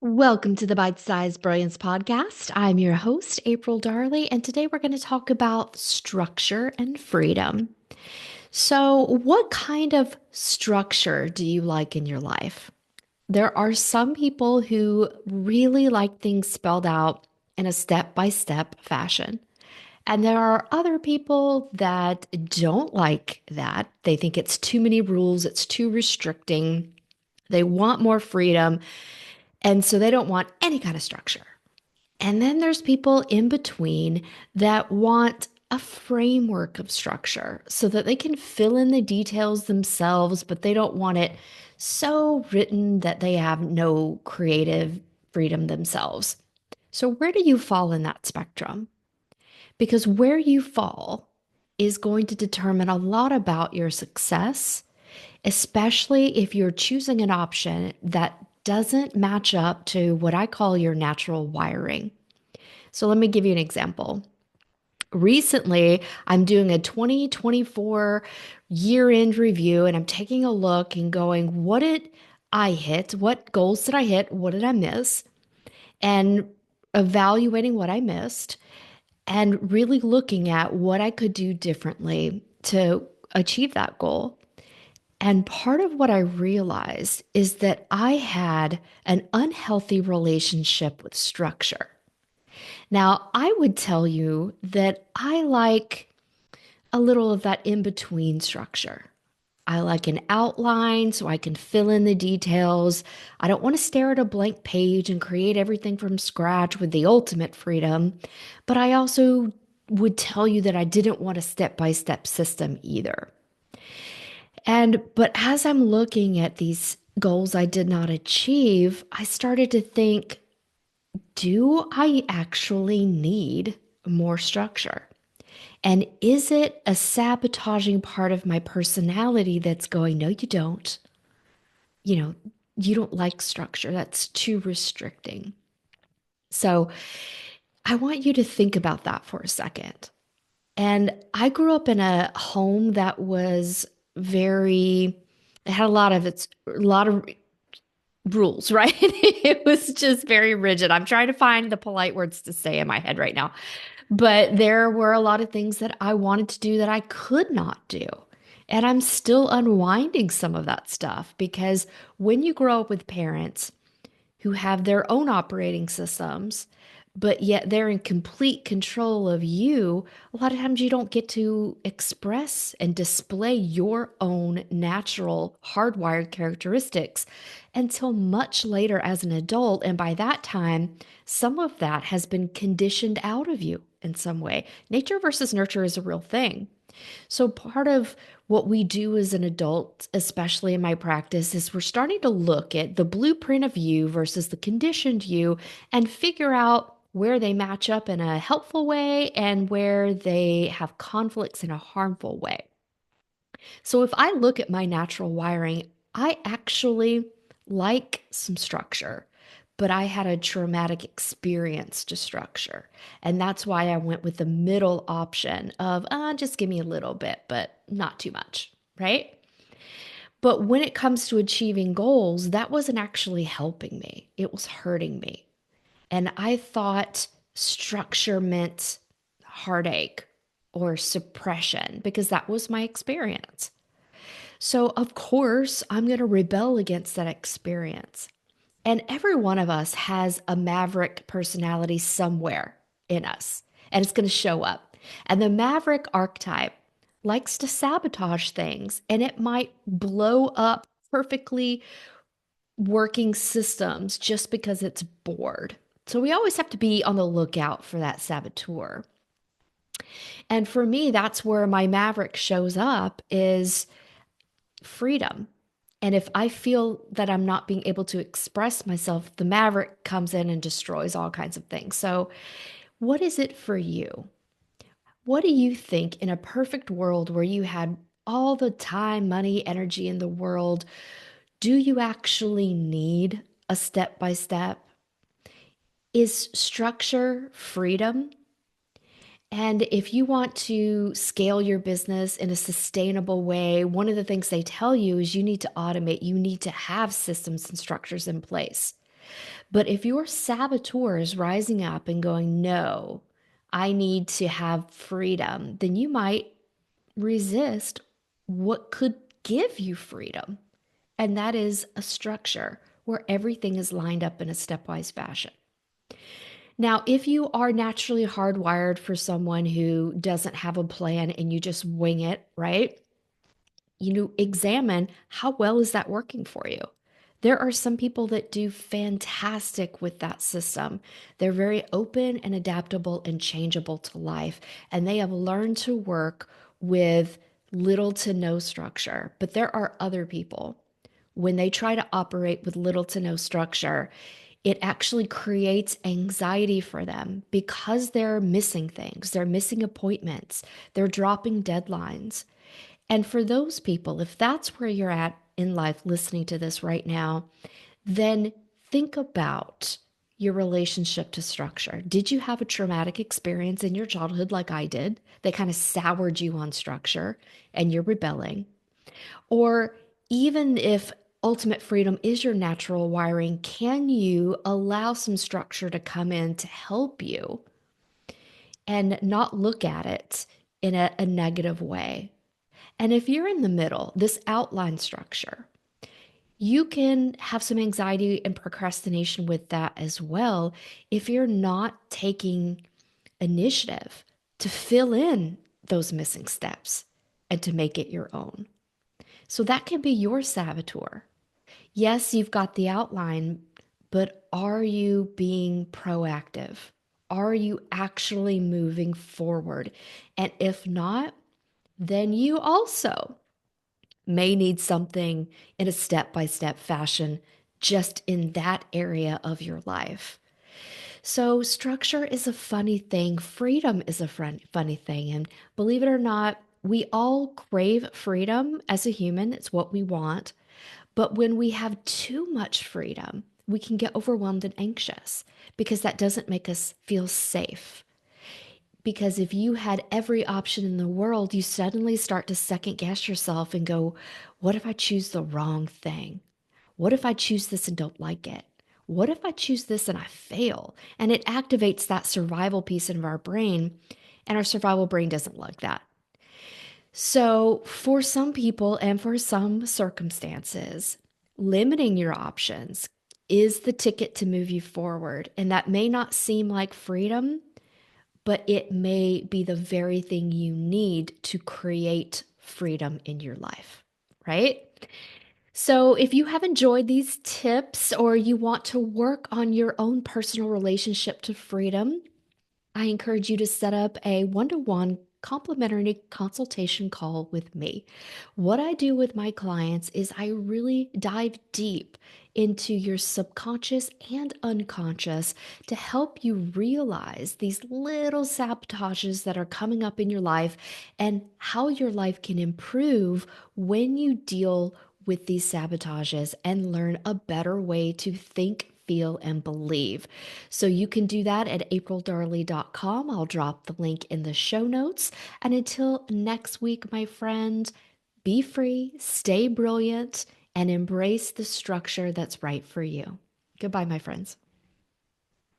Welcome to the Bite Size Brilliance Podcast. I'm your host, April Darley, and today we're going to talk about structure and freedom. So, what kind of structure do you like in your life? There are some people who really like things spelled out in a step by step fashion. And there are other people that don't like that. They think it's too many rules, it's too restricting. They want more freedom. And so they don't want any kind of structure. And then there's people in between that want a framework of structure so that they can fill in the details themselves, but they don't want it so written that they have no creative freedom themselves. So, where do you fall in that spectrum? Because where you fall is going to determine a lot about your success, especially if you're choosing an option that doesn't match up to what I call your natural wiring. So let me give you an example. Recently, I'm doing a 2024 year end review and I'm taking a look and going, what did I hit? What goals did I hit? What did I miss? And evaluating what I missed and really looking at what I could do differently to achieve that goal. And part of what I realized is that I had an unhealthy relationship with structure. Now, I would tell you that I like a little of that in between structure. I like an outline so I can fill in the details. I don't want to stare at a blank page and create everything from scratch with the ultimate freedom. But I also would tell you that I didn't want a step by step system either. But as I'm looking at these goals I did not achieve, I started to think, do I actually need more structure? And is it a sabotaging part of my personality that's going, no, you don't? You know, you don't like structure. That's too restricting. So I want you to think about that for a second. And I grew up in a home that was very, it had a lot of rules, right? It was just very rigid. I'm trying to find the polite words to say in my head right now. But there were a lot of things that I wanted to do that I could not do. And I'm still unwinding some of that stuff because when you grow up with parents who have their own operating systems, but yet they're in complete control of you, a lot of times you don't get to express and display your own natural hardwired characteristics until much later as an adult. And by that time, some of that has been conditioned out of you in some way. Nature versus nurture is a real thing. So, part of what we do as an adult, especially in my practice, is we're starting to look at the blueprint of you versus the conditioned you and figure out where they match up in a helpful way and where they have conflicts in a harmful way. So, if I look at my natural wiring, I actually like some structure, but I had a traumatic experience to structure. And that's why I went with the middle option of just give me a little bit, but not too much, right? But when it comes to achieving goals, that wasn't actually helping me, it was hurting me. And I thought structure meant heartache or suppression because that was my experience. So, of course, I'm going to rebel against that experience. And every one of us has a maverick personality somewhere in us, and it's going to show up. And the maverick archetype likes to sabotage things, and it might blow up perfectly working systems just because it's bored. So we always have to be on the lookout for that saboteur. And for me, that's where my maverick shows up is freedom. And if I feel that I'm not being able to express myself, the maverick comes in and destroys all kinds of things. So, what is it for you? What do you think in a perfect world where you had all the time, money, energy in the world, do you actually need a step by step? Is structure freedom? And if you want to scale your business in a sustainable way, one of the things they tell you is you need to automate, you need to have systems and structures in place. But if your saboteur is rising up and going, no, I need to have freedom, then you might resist what could give you freedom. And that is a structure where everything is lined up in a stepwise fashion. Now, if you are naturally hardwired for someone who doesn't have a plan and you just wing it, right? Examine how well is that working for you. There are some people that do fantastic with that system. They're very open and adaptable and changeable to life, and they have learned to work with little to no structure. But there are other people, when they try to operate with little to no structure, it actually creates anxiety for them because they're missing things, they're missing appointments, they're dropping deadlines. And for those people, if that's where you're at in life listening to this right now, then think about your relationship to structure. Did you have a traumatic experience in your childhood like I did that kind of soured you on structure and you're rebelling? Or even if ultimate freedom is your natural wiring, can you allow some structure to come in to help you and not look at it in a negative way? And if you're in the middle, this outline structure, you can have some anxiety and procrastination with that as well if you're not taking initiative to fill in those missing steps and to make it your own. So that can be your saboteur. Yes, you've got the outline, but are you being proactive? Are you actually moving forward? And if not, then you also may need something in a step by step fashion just in that area of your life. So, structure is a funny thing, freedom is a funny thing. And believe it or not, we all crave freedom as a human, it's what we want. But when we have too much freedom, we can get overwhelmed and anxious because that doesn't make us feel safe. Because if you had every option in the world, you suddenly start to second guess yourself and go, what if I choose the wrong thing? What if I choose this and don't like it? What if I choose this and I fail? And it activates that survival piece of our brain, and our survival brain doesn't like that. So, for some people and for some circumstances, limiting your options is the ticket to move you forward. And that may not seem like freedom, but it may be the very thing you need to create freedom in your life, right? So, if you have enjoyed these tips or you want to work on your own personal relationship to freedom, I encourage you to set up a one-to-one complimentary consultation call with me. What I do with my clients is I really dive deep into your subconscious and unconscious to help you realize these little sabotages that are coming up in your life and how your life can improve when you deal with these sabotages and learn a better way to think, feel, and believe. So you can do that at aprildarley.com. I'll drop the link in the show notes. And until next week, my friend, be free, stay brilliant, and embrace the structure that's right for you. Goodbye, my friends.